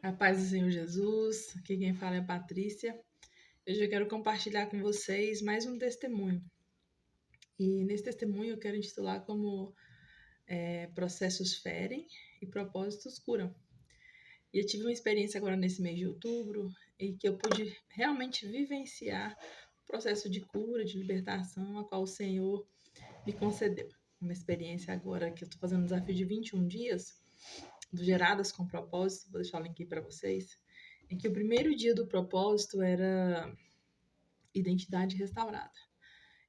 A paz do Senhor Jesus, aqui quem fala é a Patrícia. Hoje eu quero compartilhar com vocês mais um testemunho. E nesse testemunho eu quero intitular como Processos ferem e propósitos curam. E eu tive uma experiência agora nesse mês de outubro em que eu pude realmente vivenciar o processo de cura, de libertação, a qual o Senhor me concedeu. Uma experiência agora que eu estou fazendo um desafio de 21 dias, do Geradas com Propósito, vou deixar o link aqui para vocês, em que o primeiro dia do propósito era identidade restaurada.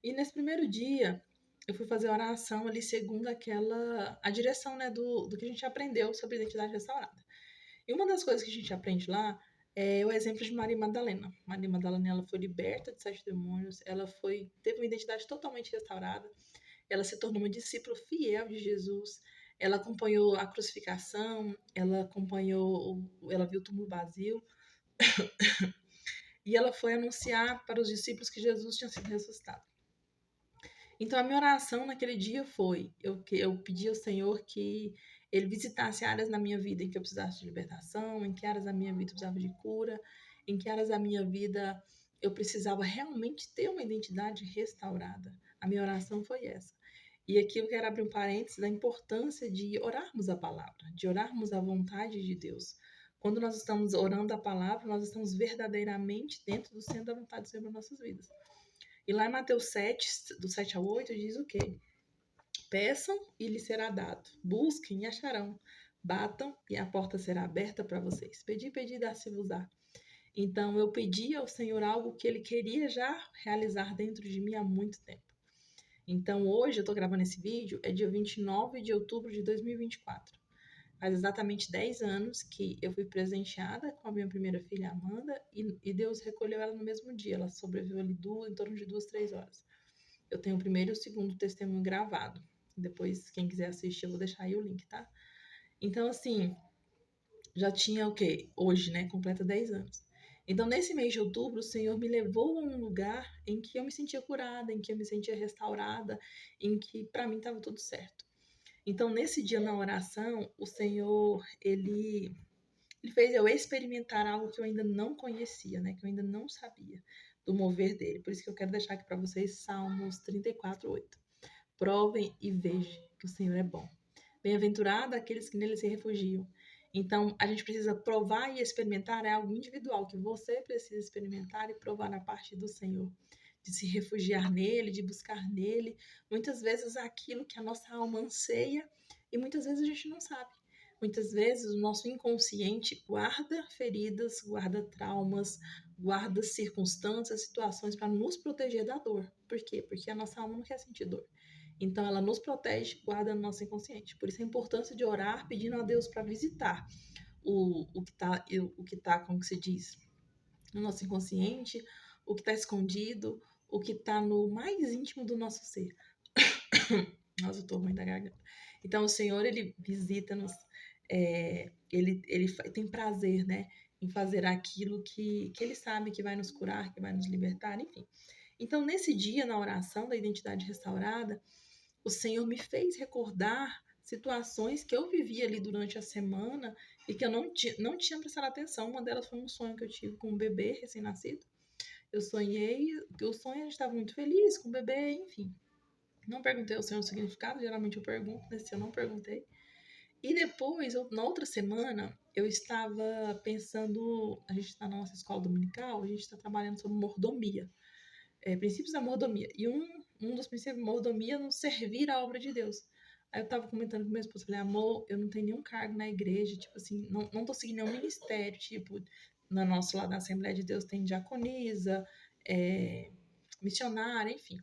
E nesse primeiro dia, eu fui fazer oração ali segundo a direção, né, do que a gente aprendeu sobre identidade restaurada. E uma das coisas que a gente aprende lá é o exemplo de Maria Madalena. Maria Madalena, ela foi liberta de 7 demônios, teve uma identidade totalmente restaurada, ela se tornou uma discípula fiel de Jesus, ela acompanhou a crucificação, ela viu o túmulo vazio, e ela foi anunciar para os discípulos que Jesus tinha sido ressuscitado. Então, a minha oração naquele dia foi: eu pedi ao Senhor que Ele visitasse áreas na minha vida em que eu precisasse de libertação, em que áreas da minha vida eu precisava de cura, em que áreas da minha vida eu precisava realmente ter uma identidade restaurada. A minha oração foi essa. E aqui eu quero abrir um parênteses da importância de orarmos a palavra, de orarmos a vontade de Deus. Quando nós estamos orando a palavra, nós estamos verdadeiramente dentro do centro da vontade do Senhor nas nossas vidas. E lá em Mateus 7, do 7 ao 8, diz o quê? Peçam e lhes será dado. Busquem e acharão. Batam e a porta será aberta para vocês. Pedi, pedi, dá-se-vos-á. Então eu pedi ao Senhor algo que Ele queria já realizar dentro de mim há muito tempo. Então hoje eu estou gravando esse vídeo, é dia 29 de outubro de 2024. Faz exatamente 10 anos que eu fui presenteada com a minha primeira filha, Amanda, e Deus recolheu ela no mesmo dia. Ela sobreviveu ali em torno de 2, 3 horas. Eu tenho o primeiro e o segundo testemunho gravado. Depois, quem quiser assistir, eu vou deixar aí o link, tá? Então, assim, já tinha o quê? Hoje, né? Completa 10 anos. Então, nesse mês de outubro, o Senhor me levou a um lugar em que eu me sentia curada, em que eu me sentia restaurada, em que para mim estava tudo certo. Então, nesse dia na oração, o Senhor, ele fez eu experimentar algo que eu ainda não conhecia, né? Que eu ainda não sabia do mover dele. Por isso que eu quero deixar aqui para vocês Salmos 34:8. Provem e vejam que o Senhor é bom. Bem-aventurado aqueles que nele se refugiam. Então, a gente precisa provar e experimentar, é algo individual que você precisa experimentar e provar na parte do Senhor. De se refugiar nele, de buscar nele. Muitas vezes aquilo que a nossa alma anseia e muitas vezes a gente não sabe. Muitas vezes o nosso inconsciente guarda feridas, guarda traumas, guarda circunstâncias, situações para nos proteger da dor. Por quê? Porque a nossa alma não quer sentir dor. Então ela nos protege, guarda no nosso inconsciente. Por isso a importância de orar pedindo a Deus para visitar o que tá, como que se diz, no nosso inconsciente, o que está escondido, o que está no mais íntimo do nosso ser. Nossa, eu tô ruim da garganta. Então, o Senhor, Ele visita-nos, Ele tem prazer, né, em fazer aquilo que Ele sabe que vai nos curar, que vai nos libertar, enfim. Então, nesse dia, na oração da identidade restaurada, o Senhor me fez recordar situações que eu vivi ali durante a semana e que eu não tinha prestado atenção. Uma delas foi um sonho que eu tive com um bebê recém-nascido. Eu sonhei, o sonho a gente estava muito feliz com o bebê, enfim. Não perguntei ao Senhor o significado, geralmente eu pergunto, nesse eu não perguntei. E depois, na outra semana, eu estava pensando, a gente está na nossa escola dominical, a gente está trabalhando sobre mordomia, princípios da mordomia. E um dos princípios da mordomia é não servir a obra de Deus. Aí eu estava comentando com meu esposo, falei, amor, eu não tenho nenhum cargo na igreja, tipo assim, não tô seguindo nenhum ministério, tipo, na nossa lá da Assembleia de Deus tem diaconisa, missionária, enfim.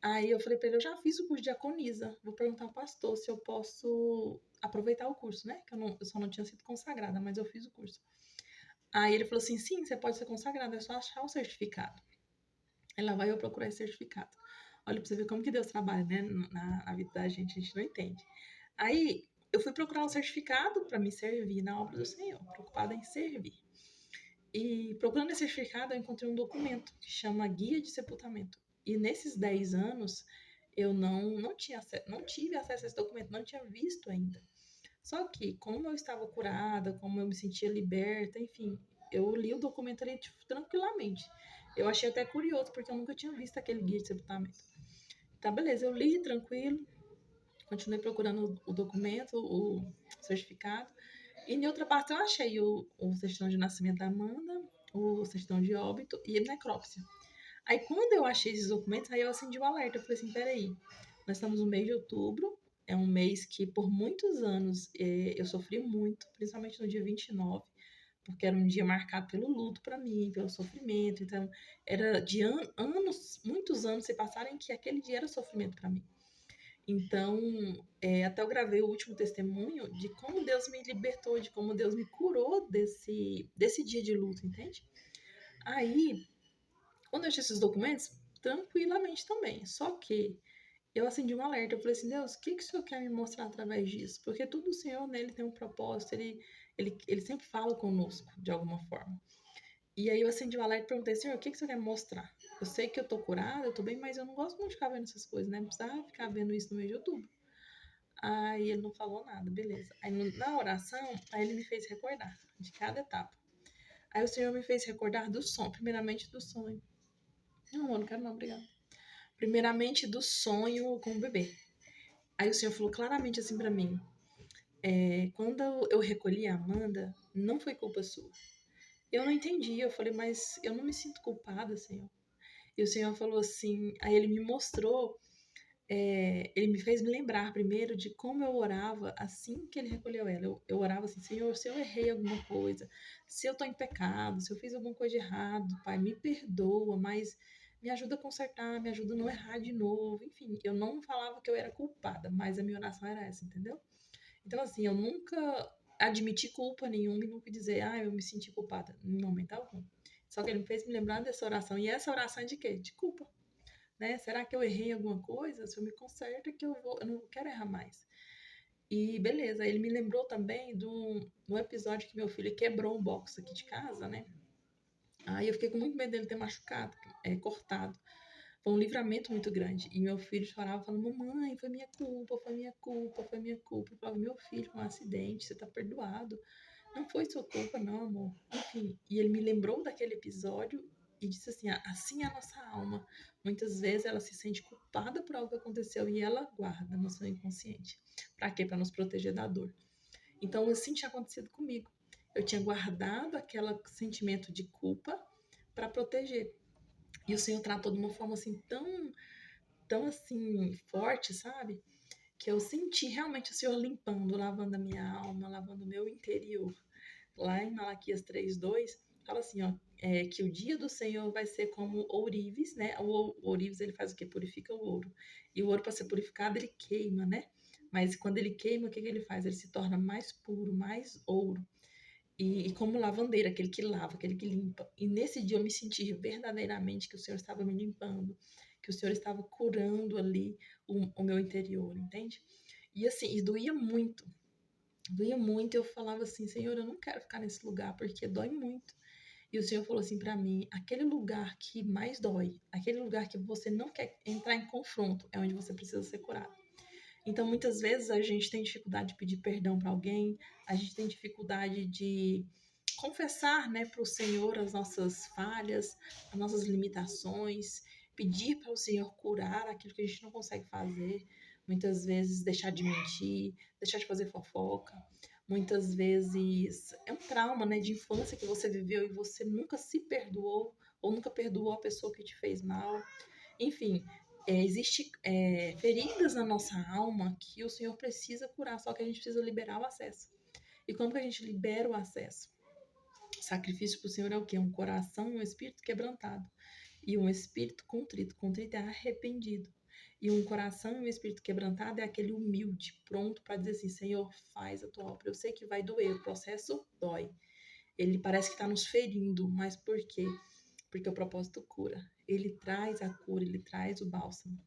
Aí eu falei pra ele, eu já fiz o curso de diaconisa, vou perguntar ao pastor se eu posso aproveitar o curso, né? Que eu só não tinha sido consagrada, mas eu fiz o curso. Aí ele falou assim, sim, você pode ser consagrada, é só achar o certificado. Aí lá vai eu procurar esse certificado. Olha pra você ver como que Deus trabalha, né? Na vida da gente, a gente não entende. Aí eu fui procurar um certificado para me servir na obra do Senhor, preocupada em servir. E procurando esse certificado, eu encontrei um documento que chama Guia de Sepultamento. E nesses 10 anos, eu não tive acesso a esse documento, não tinha visto ainda. Só que, como eu estava curada, como eu me sentia liberta, enfim, eu li o documento ali tipo, tranquilamente. Eu achei até curioso, porque eu nunca tinha visto aquele guia de sepultamento. Tá, beleza, eu li tranquilo, continuei procurando o documento, o certificado. E em outra parte eu achei o certidão de nascimento da Amanda, o certidão de óbito e a necrópsia. Aí quando eu achei esses documentos, aí eu acendi o alerta. Eu falei assim, peraí, nós estamos no mês de outubro, é um mês que por muitos anos eu sofri muito, principalmente no dia 29, porque era um dia marcado pelo luto para mim, pelo sofrimento. Então, era de anos, muitos anos se passarem que aquele dia era sofrimento para mim. Então, até eu gravei o último testemunho de como Deus me libertou, de como Deus me curou desse dia de luto, entende? Aí, quando eu achei esses documentos, tranquilamente também. Só que eu acendi um alerta. Eu falei assim, Deus, o que o Senhor quer me mostrar através disso? Porque tudo o Senhor, né, ele tem um propósito, ele sempre fala conosco, de alguma forma. E aí eu acendi o alerta e perguntei, Senhor, o que o Senhor quer me mostrar? Eu sei que eu tô curada, eu tô bem, mas eu não gosto muito de ficar vendo essas coisas, né? Não precisava ficar vendo isso no mês de outubro. Aí ele não falou nada, beleza. Aí na oração, aí ele me fez recordar de cada etapa. Aí o Senhor me fez recordar do sonho, primeiramente do sonho. Não, amor, não quero não, obrigada. Primeiramente do sonho com o bebê. Aí o Senhor falou claramente assim pra mim, quando eu recolhi a Amanda, não foi culpa sua. Eu não entendi, eu falei, mas eu não me sinto culpada, Senhor. E o Senhor falou assim, aí ele me mostrou, ele me fez me lembrar primeiro de como eu orava assim que ele recolheu ela. Eu orava assim, Senhor, se eu errei alguma coisa, se eu tô em pecado, se eu fiz alguma coisa de errado, Pai, me perdoa, mas me ajuda a consertar, me ajuda a não errar de novo. Enfim, eu não falava que eu era culpada, mas a minha oração era essa, entendeu? Então, assim, eu nunca admiti culpa nenhuma e nunca dizer, eu me senti culpada, em momento algum. Só que ele me fez me lembrar dessa oração. E essa oração é de quê? De culpa. Né? Será que eu errei alguma coisa? Se eu me conserto, eu não quero errar mais. E beleza, ele me lembrou também do episódio que meu filho quebrou um box aqui de casa, né? Aí eu fiquei com muito medo dele ter machucado, cortado. Foi um livramento muito grande. E meu filho chorava, falando, mamãe, foi minha culpa, foi minha culpa, foi minha culpa. Eu falava, meu filho, foi um acidente, você tá perdoado. Não foi sua culpa, não, amor. Enfim, e ele me lembrou daquele episódio e disse assim, assim é a nossa alma. Muitas vezes ela se sente culpada por algo que aconteceu e ela guarda no seu inconsciente. Pra quê? Pra nos proteger da dor. Então, assim tinha acontecido comigo. Eu tinha guardado aquele sentimento de culpa para proteger. E o Senhor tratou de uma forma assim tão assim forte, sabe? Que eu senti realmente o Senhor limpando, lavando a minha alma, lavando o meu interior. Lá em Malaquias 3:2, fala assim, ó, que o dia do Senhor vai ser como ourives, né? O ourives, ele faz o quê? Purifica o ouro. E o ouro, para ser purificado, ele queima, né? Mas quando ele queima, o que ele faz? Ele se torna mais puro, mais ouro. E como lavandeira, aquele que lava, aquele que limpa. E nesse dia eu me senti verdadeiramente que o Senhor estava me limpando, que o Senhor estava curando ali o meu interior, entende? E assim, e doía muito. Doía muito, eu falava assim, Senhor, eu não quero ficar nesse lugar, porque dói muito. E o Senhor falou assim para mim, aquele lugar que mais dói, aquele lugar que você não quer entrar em confronto, é onde você precisa ser curado. Então, muitas vezes a gente tem dificuldade de pedir perdão para alguém, a gente tem dificuldade de confessar, né, para o Senhor as nossas falhas, as nossas limitações, pedir para o Senhor curar aquilo que a gente não consegue fazer. Muitas vezes deixar de mentir, deixar de fazer fofoca. Muitas vezes é um trauma, né, de infância que você viveu e você nunca se perdoou ou nunca perdoou a pessoa que te fez mal. Enfim, existe feridas na nossa alma que o Senhor precisa curar, só que a gente precisa liberar o acesso. E como que a gente libera o acesso? Sacrifício para o Senhor é o quê? Um coração e um espírito quebrantado. E um espírito contrito. Contrito é arrependido. E um coração e um espírito quebrantado é aquele humilde, pronto para dizer assim, Senhor, faz a tua obra. Eu sei que vai doer, o processo dói. Ele parece que está nos ferindo, mas por quê? Porque o propósito cura. Ele traz a cura, ele traz o bálsamo.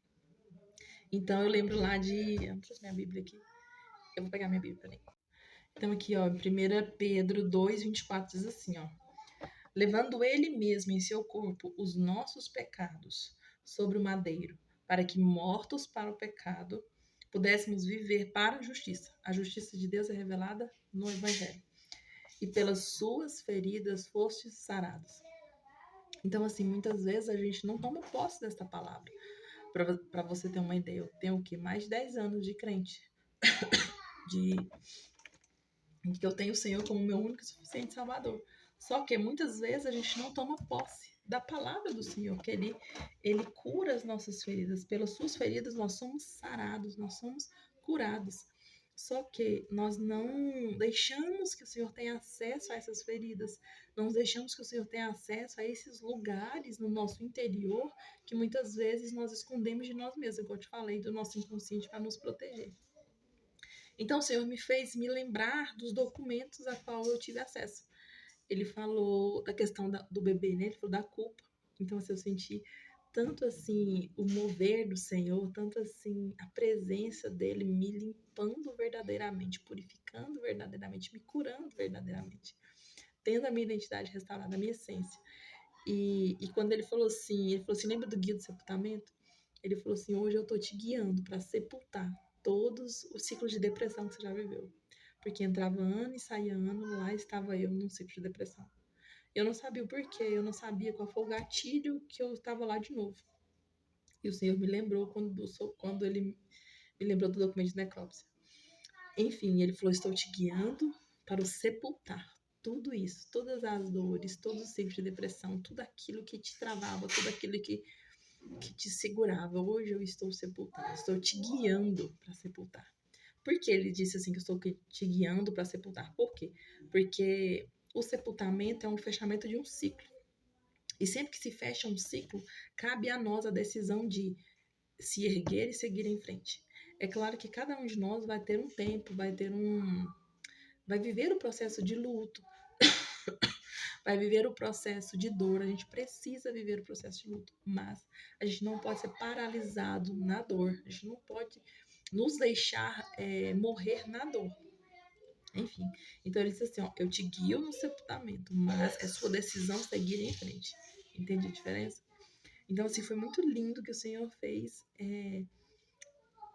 Então eu lembro lá de... Eu não trouxe minha Bíblia aqui. Eu vou pegar minha Bíblia, peraí. Então aqui, ó, 1 Pedro 2:24 diz assim, ó. Levando ele mesmo em seu corpo os nossos pecados sobre o madeiro, para que, mortos para o pecado, pudéssemos viver para a justiça. A justiça de Deus é revelada no Evangelho. E pelas suas feridas fostes sarados. Então, assim, muitas vezes a gente não toma posse dessa palavra. Para você ter uma ideia, eu tenho o quê? Mais de 10 anos de crente. Em que eu tenho o Senhor como meu único e suficiente Salvador. Só que muitas vezes a gente não toma posse da palavra do Senhor, que ele cura as nossas feridas. Pelas suas feridas nós somos sarados, nós somos curados. Só que nós não deixamos que o Senhor tenha acesso a essas feridas, não deixamos que o Senhor tenha acesso a esses lugares no nosso interior que muitas vezes nós escondemos de nós mesmos, como eu te falei, do nosso inconsciente para nos proteger. Então o Senhor me fez me lembrar dos documentos a qual eu tive acesso. Ele falou da questão do bebê, né? Ele falou da culpa. Então, assim, eu senti tanto assim o mover do Senhor, tanto assim a presença dele me limpando verdadeiramente, purificando verdadeiramente, me curando verdadeiramente, tendo a minha identidade restaurada, a minha essência. E quando ele falou assim, lembra do guia do sepultamento? Ele falou assim, hoje eu tô te guiando para sepultar todos os ciclos de depressão que você já viveu. Porque entrava ano e saía ano, lá estava eu num ciclo de depressão. Eu não sabia o porquê, eu não sabia qual foi o gatilho que eu estava lá de novo. E o Senhor me lembrou quando ele me lembrou do documento de necrópsia. Enfim, ele falou, estou te guiando para o sepultar tudo isso, todas as dores, todos os ciclos de depressão, tudo aquilo que te travava, tudo aquilo que te segurava. Hoje eu estou sepultando, estou te guiando para sepultar. Por que ele disse assim que eu estou te guiando para sepultar? Por quê? Porque o sepultamento é um fechamento de um ciclo. E sempre que se fecha um ciclo, cabe a nós a decisão de se erguer e seguir em frente. É claro que cada um de nós vai ter um tempo, vai viver o processo de luto, vai viver o processo de dor. A gente precisa viver o processo de luto, mas a gente não pode ser paralisado na dor. A gente não pode nos deixar morrer na dor. Enfim, então ele disse assim, ó, eu te guio no sepultamento, mas é sua decisão seguir em frente. Entende a diferença? Então, assim, foi muito lindo que o Senhor fez,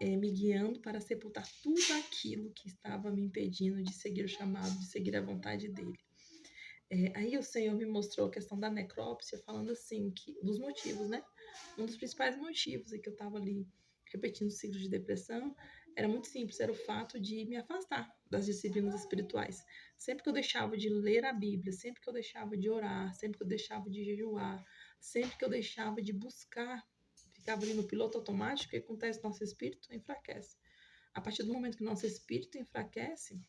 me guiando para sepultar tudo aquilo que estava me impedindo de seguir o chamado, de seguir a vontade dele. Aí o Senhor me mostrou a questão da necrópsia, falando assim, dos motivos, né? Um dos principais motivos é que eu estava ali repetindo ciclos de depressão era muito simples, era o fato de me afastar das disciplinas espirituais. Sempre que eu deixava de ler a Bíblia, sempre que eu deixava de orar, sempre que eu deixava de jejuar, sempre que eu deixava de buscar, ficava ali no piloto automático, o que acontece? Nosso espírito enfraquece. A partir do momento que o nosso espírito enfraquece,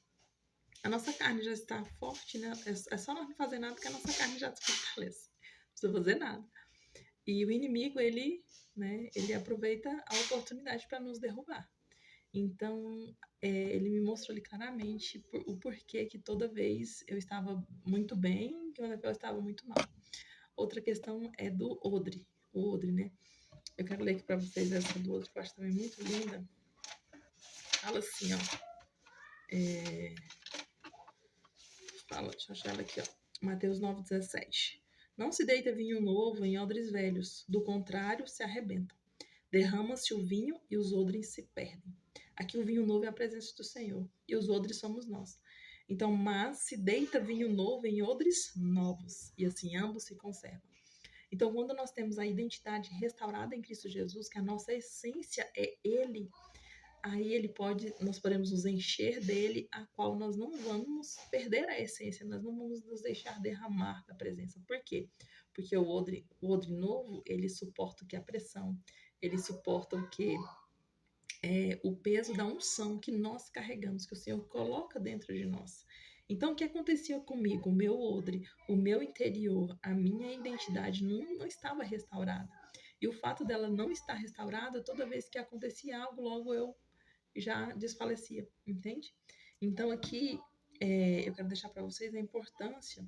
a nossa carne já está forte, né? É só nós não fazer nada que a nossa carne já se fortalece. Não precisa fazer nada. E o inimigo, ele aproveita a oportunidade para nos derrubar. Então, ele me mostrou ali claramente o porquê que toda vez eu estava muito bem, que outra vez eu estava muito mal. Outra questão é do odre, o odre, né? Eu quero ler aqui para vocês essa do odre, que eu acho também muito linda. Fala assim, ó. Deixa eu achar ela aqui, ó. Mateus 9,17. Não se deita vinho novo em odres velhos, do contrário, se arrebenta. Derrama-se o vinho e os odres se perdem. Aqui o vinho novo é a presença do Senhor e os odres somos nós. Então, mas se deita vinho novo em odres novos e assim ambos se conservam. Então, quando nós temos a identidade restaurada em Cristo Jesus, que a nossa essência é Ele, aí nós podemos nos encher dele, a qual nós não vamos perder a essência, nós não vamos nos deixar derramar da presença. Por quê? Porque o odre novo, ele suporta o que? A pressão, ele suporta o que? O peso da unção que nós carregamos, que o Senhor coloca dentro de nós. Então, o que acontecia comigo? O meu odre, o meu interior, a minha identidade não estava restaurada. E o fato dela não estar restaurada, toda vez que acontecia algo, logo eu já desfalecia, entende? Então aqui eu quero deixar para vocês a importância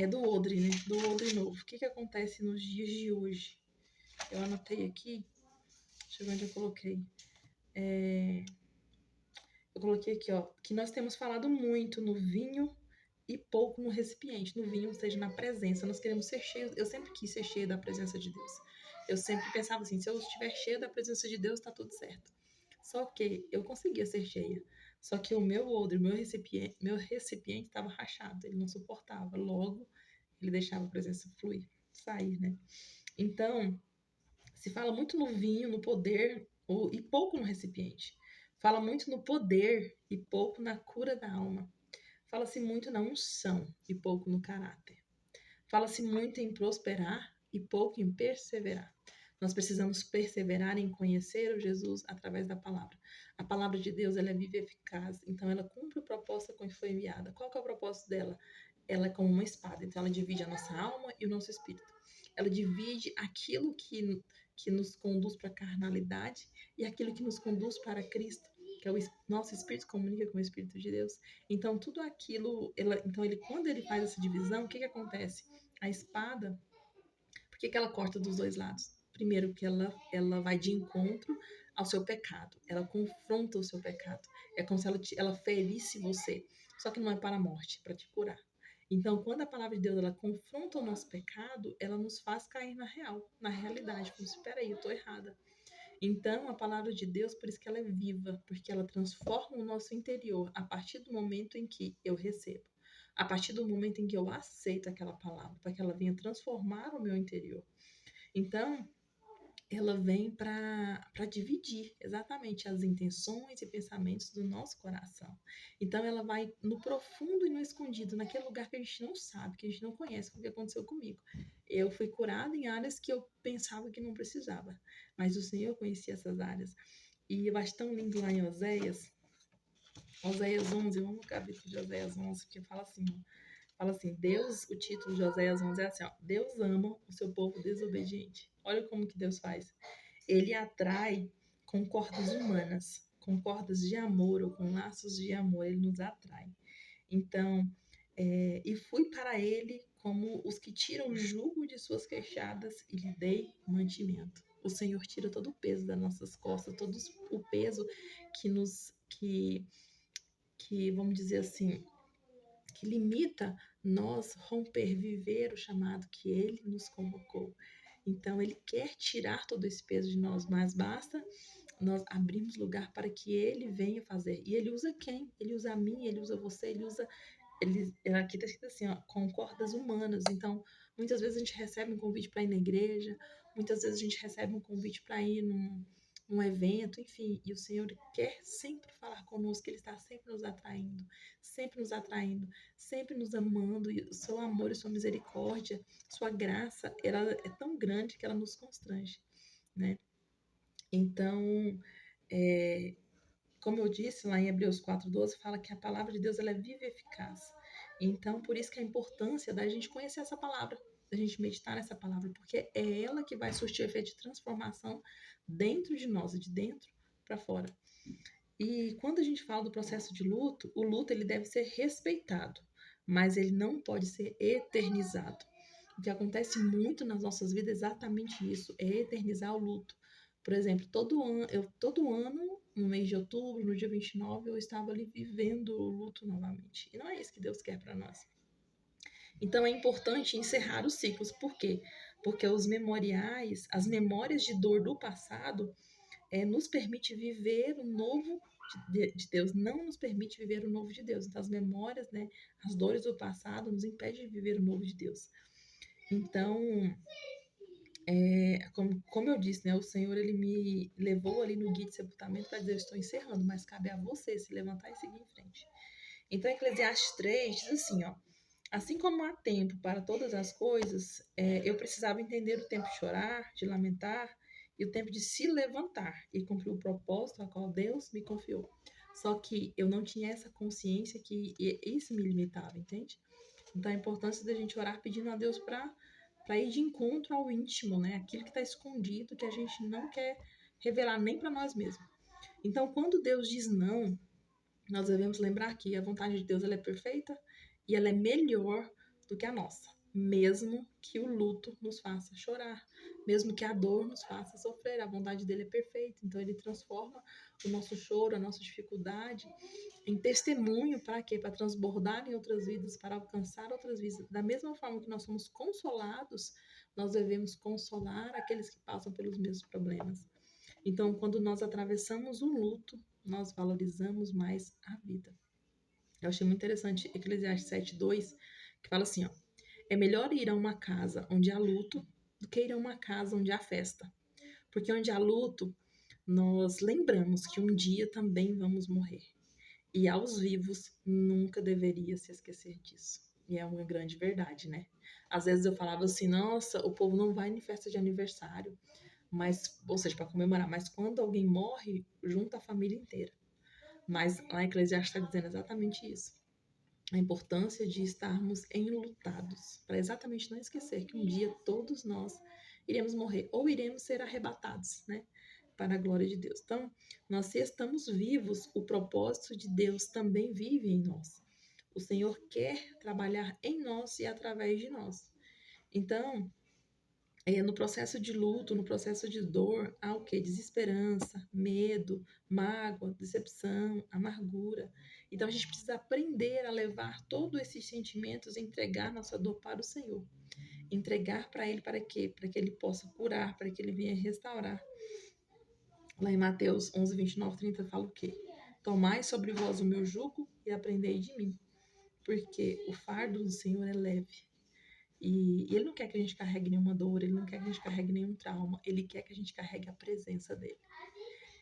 do odre, né? Do odre novo. O que acontece nos dias de hoje? Eu anotei aqui, deixa eu ver onde eu coloquei. Eu coloquei aqui, ó, que nós temos falado muito no vinho e pouco no recipiente. No vinho, ou seja, na presença. Nós queremos ser cheios. Eu sempre quis ser cheia da presença de Deus. Eu sempre pensava assim, se eu estiver cheia da presença de Deus, tá tudo certo. Só que eu conseguia ser cheia. Só que o meu odre, meu recipiente estava rachado, ele não suportava. Logo, ele deixava a presença fluir, sair, né? Então, se fala muito no vinho, no poder, e pouco no recipiente. Fala muito no poder e pouco na cura da alma. Fala-se muito na unção e pouco no caráter. Fala-se muito em prosperar e pouco em perseverar. Nós precisamos perseverar em conhecer o Jesus através da palavra. A palavra de Deus, ela é viva e eficaz, então ela cumpre o propósito com que foi enviada. Qual que é o propósito dela? Ela é como uma espada, então ela divide a nossa alma e o nosso espírito. Ela divide aquilo que nos conduz para a carnalidade e aquilo que nos conduz para Cristo, que é o nosso espírito comunica com o Espírito de Deus. Então, tudo aquilo, então quando ele faz essa divisão, o que acontece? A espada, por que ela corta dos dois lados? Primeiro, que ela vai de encontro ao seu pecado, ela confronta o seu pecado. É como se ela ferisse você, só que não é para a morte, é para te curar. Então, quando a palavra de Deus ela confronta o nosso pecado, ela nos faz cair na realidade. Como se, peraí, eu estou errada. Então, a palavra de Deus, por isso que ela é viva, porque ela transforma o nosso interior a partir do momento em que eu recebo. A partir do momento em que eu aceito aquela palavra, para que ela venha transformar o meu interior. Então, ela vem para dividir exatamente as intenções e pensamentos do nosso coração. Então, ela vai no profundo e no escondido, naquele lugar que a gente não sabe, que a gente não conhece, o que aconteceu comigo. Eu fui curada em áreas que eu pensava que não precisava, mas o Senhor conhecia essas áreas. E eu acho tão lindo lá em Oséias 11, vamos no capítulo de Oséias 11, que fala assim, Deus, o título de Oséias 11 é assim, ó, Deus ama o seu povo desobediente. Olha como que Deus faz. Ele atrai com cordas humanas, com cordas de amor ou com laços de amor, ele nos atrai. Então, e fui para ele como os que tiram o jugo de suas queixadas e lhe dei mantimento. O Senhor tira todo o peso das nossas costas, todo o peso que vamos dizer assim, que limita nós romper, viver o chamado que ele nos convocou. Então, ele quer tirar todo esse peso de nós, mas basta nós abrirmos lugar para que ele venha fazer. E ele usa quem? Ele usa a mim, ele usa você, aqui está escrito assim, ó, com cordas humanas. Então, muitas vezes a gente recebe um convite para ir na igreja, muitas vezes a gente recebe um convite para ir num evento, enfim, e o Senhor quer sempre falar conosco, Ele está sempre nos atraindo, sempre nos amando, e o seu amor e sua misericórdia, sua graça, ela é tão grande que ela nos constrange, né? Então, como eu disse lá em Hebreus 4:12, fala que a palavra de Deus ela é viva e eficaz. Então, por isso que a importância da gente conhecer essa palavra, da gente meditar nessa palavra, porque é ela que vai surtir efeito de transformação dentro de nós, de dentro para fora. E quando a gente fala do processo de luto, o luto ele deve ser respeitado, mas ele não pode ser eternizado. O que acontece muito nas nossas vidas é exatamente isso, é eternizar o luto. Por exemplo, todo ano, no mês de outubro, no dia 29, eu estava ali vivendo o luto novamente. E não é isso que Deus quer para nós. Então é importante encerrar os ciclos. Por quê? Porque os memoriais, as memórias de dor do passado, nos permite viver o novo de Deus, não nos permite viver o novo de Deus. Então, as memórias, né, as dores do passado nos impedem de viver o novo de Deus. Então, como eu disse, né, o Senhor ele me levou ali no guia de sepultamento para dizer, eu estou encerrando, mas cabe a você se levantar e seguir em frente. Então, Eclesiastes 3 diz assim, ó, assim como há tempo para todas as coisas, eu precisava entender o tempo de chorar, de lamentar, e o tempo de se levantar e cumprir o propósito a qual Deus me confiou. Só que eu não tinha essa consciência que isso me limitava, entende? Então, a importância da gente orar pedindo a Deus para ir de encontro ao íntimo, né? Aquilo que está escondido, que a gente não quer revelar nem para nós mesmos. Então, quando Deus diz não, nós devemos lembrar que a vontade de Deus ela é perfeita e ela é melhor do que a nossa, mesmo que o luto nos faça chorar, mesmo que a dor nos faça sofrer, a vontade dele é perfeita, então ele transforma o nosso choro, a nossa dificuldade em testemunho para quê? Para transbordar em outras vidas, para alcançar outras vidas. Da mesma forma que nós somos consolados, nós devemos consolar aqueles que passam pelos mesmos problemas. Então, quando nós atravessamos um luto, nós valorizamos mais a vida. Eu achei muito interessante Eclesiastes 7:2, que fala assim, ó: é melhor ir a uma casa onde há luto do que ir a uma casa onde há festa. Porque onde há luto, nós lembramos que um dia também vamos morrer. E aos vivos nunca deveria se esquecer disso. E é uma grande verdade, né? Às vezes eu falava assim, nossa, o povo não vai em festa de aniversário, mas, ou seja, para comemorar, mas quando alguém morre, junta a família inteira. Mas lá em Eclesiastes está dizendo exatamente isso. A importância de estarmos enlutados, para exatamente não esquecer que um dia todos nós iremos morrer ou iremos ser arrebatados, né? Para a glória de Deus. Então, nós se estamos vivos, o propósito de Deus também vive em nós. O Senhor quer trabalhar em nós e através de nós. Então, no processo de luto, no processo de dor, há o quê? Desesperança, medo, mágoa, decepção, amargura. Então a gente precisa aprender a levar todos esses sentimentos e entregar nossa dor para o Senhor. Entregar para Ele para quê? Para que Ele possa curar, para que Ele venha restaurar. Lá em Mateus 11, 29, 30 fala o quê? Tomai sobre vós o meu jugo e aprendei de mim, porque o fardo do Senhor é leve. E Ele não quer que a gente carregue nenhuma dor, Ele não quer que a gente carregue nenhum trauma, Ele quer que a gente carregue a presença dEle.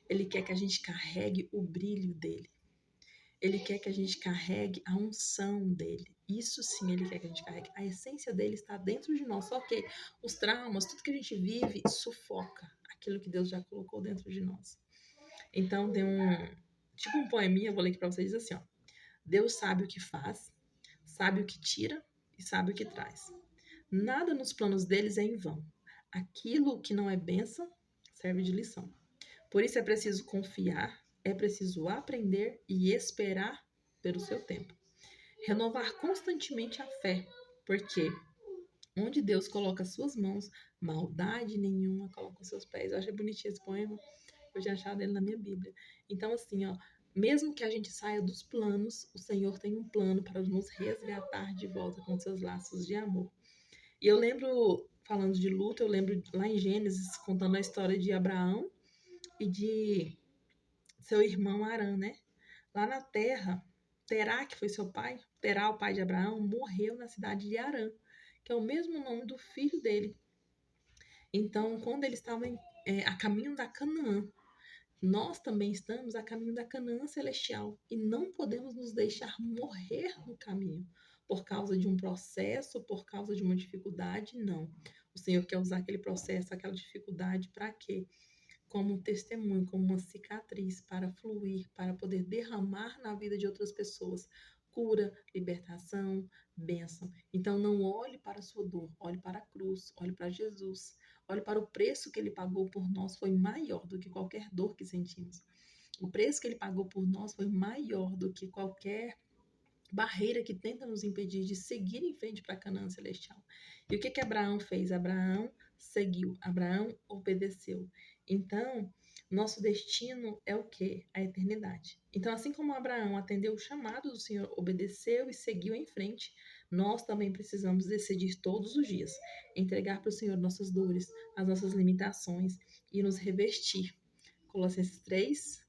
Ele quer que a gente carregue o brilho dEle. Ele quer que a gente carregue a unção dEle. Isso sim Ele quer que a gente carregue. A essência dEle está dentro de nós. Só que os traumas, tudo que a gente vive, sufoca aquilo que Deus já colocou dentro de nós. Então tem tipo um poeminha, eu vou ler aqui para vocês, diz assim, ó: Deus sabe o que faz, sabe o que tira e sabe o que traz. Nada nos planos deles é em vão. Aquilo que não é bênção serve de lição. Por isso é preciso confiar, é preciso aprender e esperar pelo seu tempo. Renovar constantemente a fé, porque onde Deus coloca as suas mãos, maldade nenhuma coloca os seus pés. Eu achei bonitinho esse poema, eu tinha achado ele na minha Bíblia. Então, assim, ó, mesmo que a gente saia dos planos, o Senhor tem um plano para nos resgatar de volta com seus laços de amor. E eu lembro, falando de luto, eu lembro lá em Gênesis, contando a história de Abraão e de seu irmão Arã, né? Lá na terra, Terá, que foi seu pai, Terá, o pai de Abraão, morreu na cidade de Arã, que é o mesmo nome do filho dele. Então, quando eles estavam a caminho da Canaã, nós também estamos a caminho da Canaã celestial e não podemos nos deixar morrer no caminho por causa de um processo, por causa de uma dificuldade, não. O Senhor quer usar aquele processo, aquela dificuldade para quê? Como um testemunho, como uma cicatriz para fluir, para poder derramar na vida de outras pessoas cura, libertação, bênção. Então não olhe para a sua dor, olhe para a cruz, olhe para Jesus, olhe para o preço que ele pagou por nós, foi maior do que qualquer dor que sentimos. O preço que ele pagou por nós foi maior do que qualquer barreira que tenta nos impedir de seguir em frente para a Canaã celestial. E o que Abraão fez? Abraão seguiu, Abraão obedeceu. Então, nosso destino é o quê? A eternidade. Então, assim como Abraão atendeu o chamado do Senhor, obedeceu e seguiu em frente, nós também precisamos decidir todos os dias, entregar para o Senhor nossas dores, as nossas limitações e nos revestir. Colossenses 3,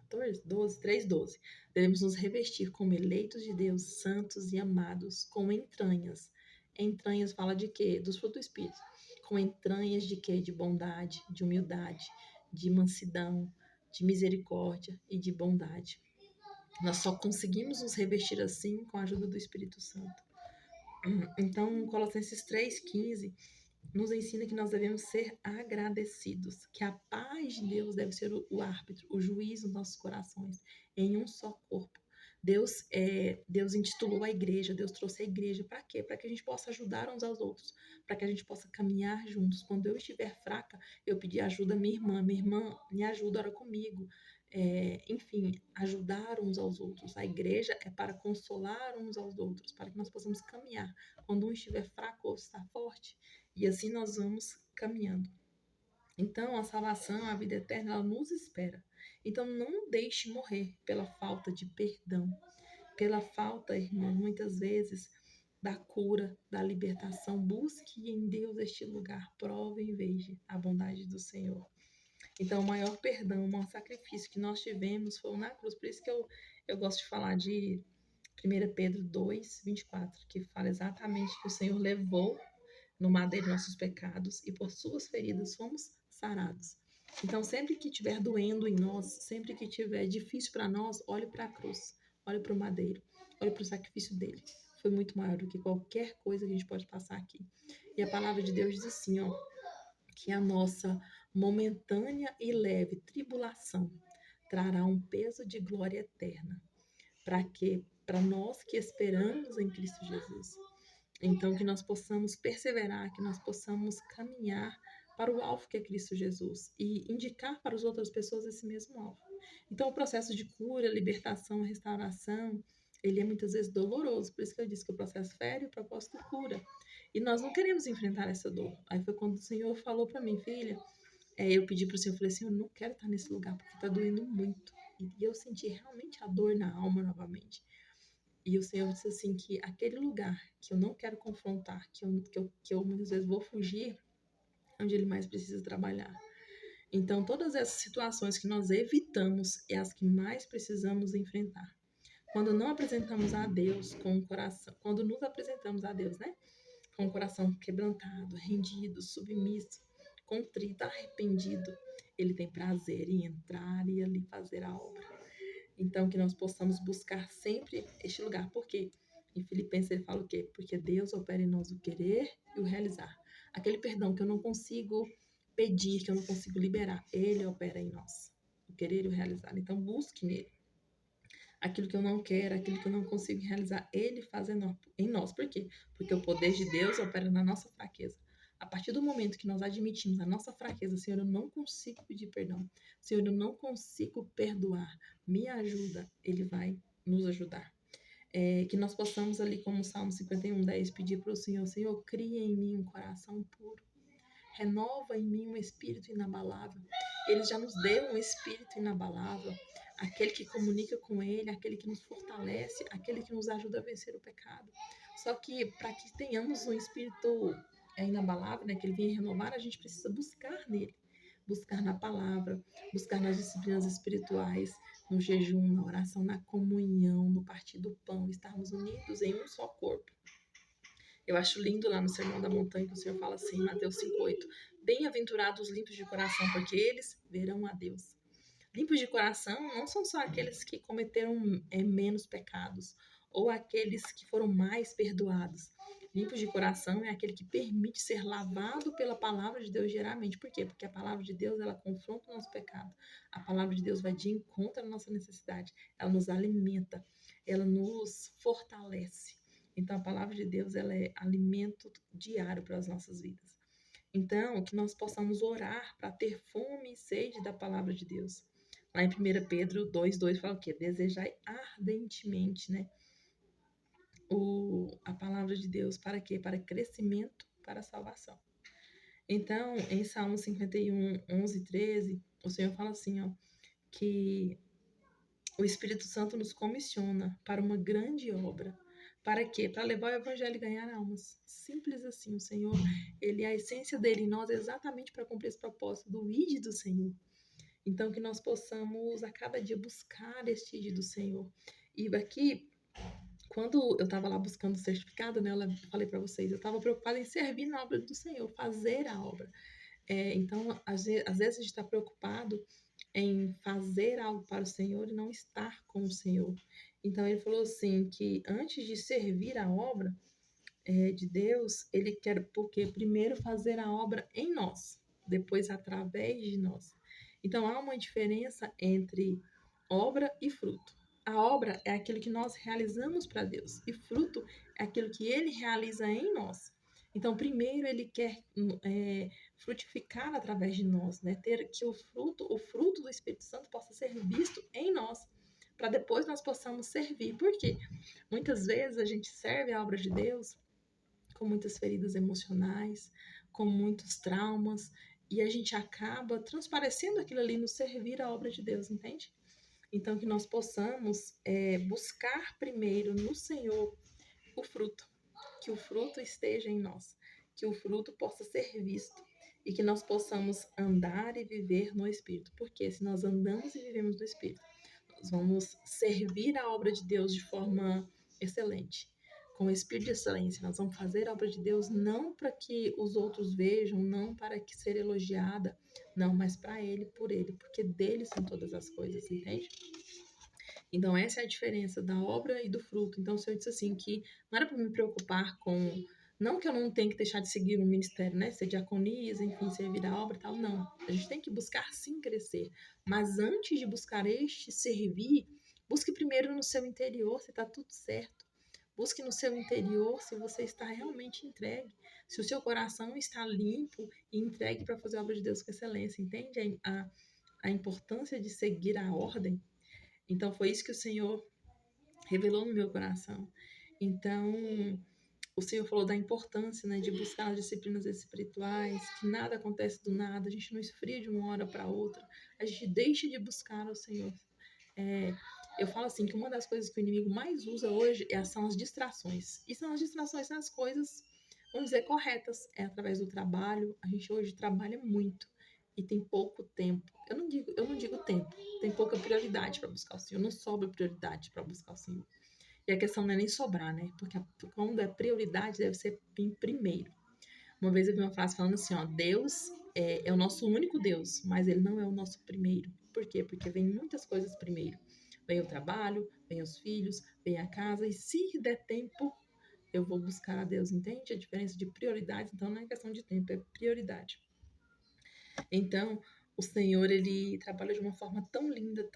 14, 12, 3, 12. Devemos nos revestir como eleitos de Deus, santos e amados, com entranhas. Entranhas fala de quê? Dos frutos do Espírito. Com entranhas de quê? De bondade, de humildade, de mansidão, de misericórdia e de bondade. Nós só conseguimos nos revestir assim com a ajuda do Espírito Santo. Então, Colossenses 3,15 nos ensina que nós devemos ser agradecidos, que a paz de Deus deve ser o árbitro, o juiz dos nossos corações, em um só corpo. Deus intitulou a igreja, Deus trouxe a igreja para quê? Para que a gente possa ajudar uns aos outros, para que a gente possa caminhar juntos. Quando eu estiver fraca, eu pedir ajuda à minha irmã me ajuda, ora comigo. Enfim, ajudar uns aos outros. A igreja é para consolar uns aos outros, para que nós possamos caminhar. Quando um estiver fraco, ou está forte, e assim nós vamos caminhando. Então, a salvação, a vida eterna, ela nos espera. Então, não deixe morrer pela falta de perdão, pela falta, irmão, muitas vezes, da cura, da libertação. Busque em Deus este lugar, prove e veja a bondade do Senhor. Então, o maior perdão, o maior sacrifício que nós tivemos foi na cruz. Por isso que eu gosto de falar de 1 Pedro 2:24, que fala exatamente que o Senhor levou no madeiro nossos pecados e por suas feridas fomos sarados. Então, sempre que estiver doendo em nós, sempre que estiver difícil para nós, olhe para a cruz, olhe para o madeiro, olhe para o sacrifício dele. Foi muito maior do que qualquer coisa que a gente pode passar aqui. E a palavra de Deus diz assim, ó, que a nossa momentânea e leve tribulação trará um peso de glória eterna. Para quê? Para nós que esperamos em Cristo Jesus. Então, que nós possamos perseverar, que nós possamos caminhar para o alvo que é Cristo Jesus e indicar para as outras pessoas esse mesmo alvo. Então, o processo de cura, libertação, restauração, ele é muitas vezes doloroso. Por isso que eu disse que o processo fere e o propósito cura. E nós não queremos enfrentar essa dor. Aí foi quando o Senhor falou para mim, filha, eu pedi para o Senhor, eu falei assim, eu não quero estar nesse lugar porque está doendo muito. E eu senti realmente a dor na alma novamente. E o Senhor disse assim que aquele lugar que eu não quero confrontar, que eu muitas vezes vou fugir, é onde ele mais precisa trabalhar. Então, todas essas situações que nós evitamos é as que mais precisamos enfrentar. Quando não apresentamos a Deus com o coração, quando nos apresentamos a Deus, né? Com o coração quebrantado, rendido, submisso, contrito, arrependido, ele tem prazer em entrar e ali fazer a obra. Então, que nós possamos buscar sempre este lugar. Por quê? Em Filipenses ele fala o quê? Porque Deus opera em nós o querer e o realizar. Aquele perdão que eu não consigo pedir, que eu não consigo liberar, ele opera em nós. O querer e o realizar. Então, busque nele. Aquilo que eu não quero, aquilo que eu não consigo realizar, ele faz em nós. Por quê? Porque o poder de Deus opera na nossa fraqueza. A partir do momento que nós admitimos a nossa fraqueza, Senhor, eu não consigo pedir perdão. Senhor, eu não consigo perdoar. Me ajuda. Ele vai nos ajudar. Que nós possamos ali, como o Salmo 51:10, pedir para o Senhor, Senhor, cria em mim um coração puro. Renova em mim um espírito inabalável. Ele já nos deu um espírito inabalável, aquele que comunica com ele, aquele que nos fortalece, aquele que nos ajuda a vencer o pecado. Só que para que tenhamos um espírito inabalável, né, que ele venha renovar, a gente precisa buscar nele, buscar na palavra, buscar nas disciplinas espirituais, no jejum, na oração, na comunhão, no partir do pão, estarmos unidos em um só corpo. Eu acho lindo lá no Sermão da Montanha que o Senhor fala assim, Mateus 5:8. Bem-aventurados os limpos de coração, porque eles verão a Deus. Limpos de coração não são só aqueles que cometeram menos pecados, ou aqueles que foram mais perdoados. Limpos de coração é aquele que permite ser lavado pela palavra de Deus diariamente. Por quê? Porque a palavra de Deus, ela confronta o nosso pecado. A palavra de Deus vai de encontro à nossa necessidade. Ela nos alimenta, ela nos fortalece. Então, a palavra de Deus, ela é alimento diário para as nossas vidas. Então, que nós possamos orar para ter fome e sede da palavra de Deus. Lá em 1 Pedro 2:2 fala o quê? Desejai ardentemente, né? A palavra de Deus para quê? Para crescimento, para salvação. Então, em Salmo 51:11-13, o Senhor fala assim, ó, que o Espírito Santo nos comissiona para uma grande obra. Para quê? Para levar o evangelho e ganhar almas. Simples assim. O Senhor, ele é a essência dele em nós exatamente para cumprir esse propósito do ide do Senhor. Então, que nós possamos a cada dia buscar este ide do Senhor. E aqui, quando eu estava lá buscando o certificado, né, eu falei para vocês, eu estava preocupada em servir na obra do Senhor, fazer a obra. Então, às vezes a gente está preocupado em fazer algo para o Senhor e não estar com o Senhor. Então, ele falou assim, que antes de servir a obra de Deus, ele quer, porque primeiro fazer a obra em nós, depois através de nós. Então, há uma diferença entre obra e fruto. A obra é aquilo que nós realizamos para Deus, e fruto é aquilo que ele realiza em nós. Então, primeiro ele quer frutificar através de nós, né? Ter que o fruto do Espírito Santo possa ser visto em nós, para depois nós possamos servir. Por quê? Muitas vezes a gente serve a obra de Deus com muitas feridas emocionais, com muitos traumas, e a gente acaba transparecendo aquilo ali no servir a obra de Deus, entende? Então, que nós possamos buscar primeiro no Senhor o fruto, que o fruto esteja em nós, que o fruto possa ser visto. e que nós possamos andar e viver no Espírito. Porque se nós andamos e vivemos no Espírito, nós vamos servir a obra de Deus de forma excelente. Com o espírito de excelência, nós vamos fazer a obra de Deus não para que os outros vejam, não para que ser elogiada, não, mas para Ele, por Ele, porque dele são todas as coisas, entende? Então, essa é a diferença da obra e do fruto. Então, se eu disse assim que não era para me preocupar com. Não que eu não tenha que deixar de seguir o ministério, né? Ser diaconisa, enfim, servir a obra e tal, não. A gente tem que buscar sim crescer. Mas antes de buscar este servir, busque primeiro no seu interior se está tudo certo. Busque no seu interior se você está realmente entregue. Se o seu coração está limpo e entregue para fazer a obra de Deus com excelência. Entende a importância de seguir a ordem? Então, foi isso que o Senhor revelou no meu coração. Então, o Senhor falou da importância, né, de buscar as disciplinas espirituais, que nada acontece do nada, a gente não esfria de uma hora para outra, a gente deixa de buscar o Senhor. Eu falo assim que uma das coisas que o inimigo mais usa hoje são as distrações. E são as distrações nas coisas, vamos dizer, corretas. É através do trabalho. A gente hoje trabalha muito e tem pouco tempo. Eu não digo tempo, tem pouca prioridade para buscar o Senhor. Não sobra prioridade para buscar o Senhor. E a questão não é nem sobrar, né? Porque quando é prioridade, deve ser em primeiro. Uma vez eu vi uma frase falando assim, ó, Deus é o nosso único Deus, mas ele não é o nosso primeiro. Por quê? Porque vem muitas coisas primeiro. Vem o trabalho, vem os filhos, vem a casa, e se der tempo, eu vou buscar a Deus, entende? A diferença de prioridades, então não é questão de tempo, é prioridade. Então, o Senhor, ele trabalha de uma forma tão linda,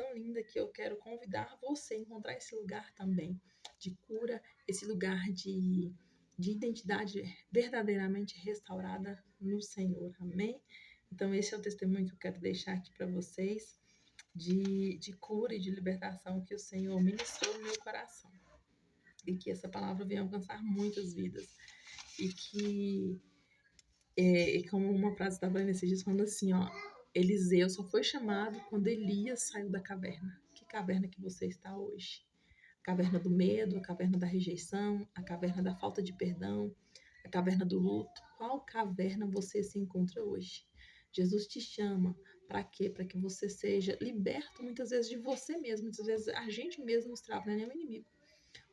que eu quero convidar você a encontrar esse lugar também de cura, esse lugar de identidade verdadeiramente restaurada no Senhor. Amém? Então, esse é o testemunho que eu quero deixar aqui para vocês de cura e de libertação que o Senhor ministrou no meu coração. E que essa palavra venha alcançar muitas vidas. E que e como uma frase estava nesses dias falando assim, ó, Eliseu só foi chamado quando Elias saiu da caverna. Que caverna que você está hoje? A caverna do medo, a caverna da rejeição, a caverna da falta de perdão, a caverna do luto. Qual caverna você se encontra hoje? Jesus te chama para quê? Para que você seja liberto muitas vezes de você mesmo. Muitas vezes a gente mesmo nos trava, não é nem o inimigo.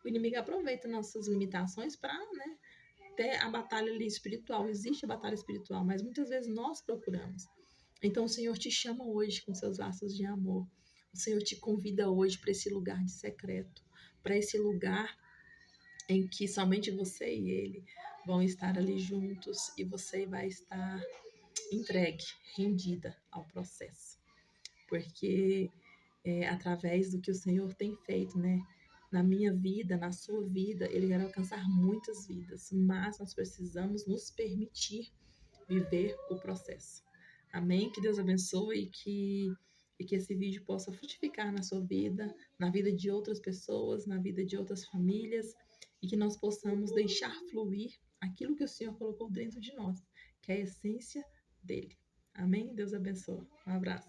O inimigo aproveita nossas limitações para, né, ter a batalha ali espiritual. Existe a batalha espiritual, mas muitas vezes nós procuramos. Então o Senhor te chama hoje com seus laços de amor. O Senhor te convida hoje para esse lugar de secreto, para esse lugar em que somente você e Ele vão estar ali juntos e você vai estar entregue, rendida ao processo. Porque através do que o Senhor tem feito, né? Na minha vida, na sua vida, Ele quer alcançar muitas vidas, mas nós precisamos nos permitir viver o processo. Amém? Que Deus abençoe e que esse vídeo possa frutificar na sua vida, na vida de outras pessoas, na vida de outras famílias, e que nós possamos deixar fluir aquilo que o Senhor colocou dentro de nós, que é a essência dele. Amém? Deus abençoe. Um abraço.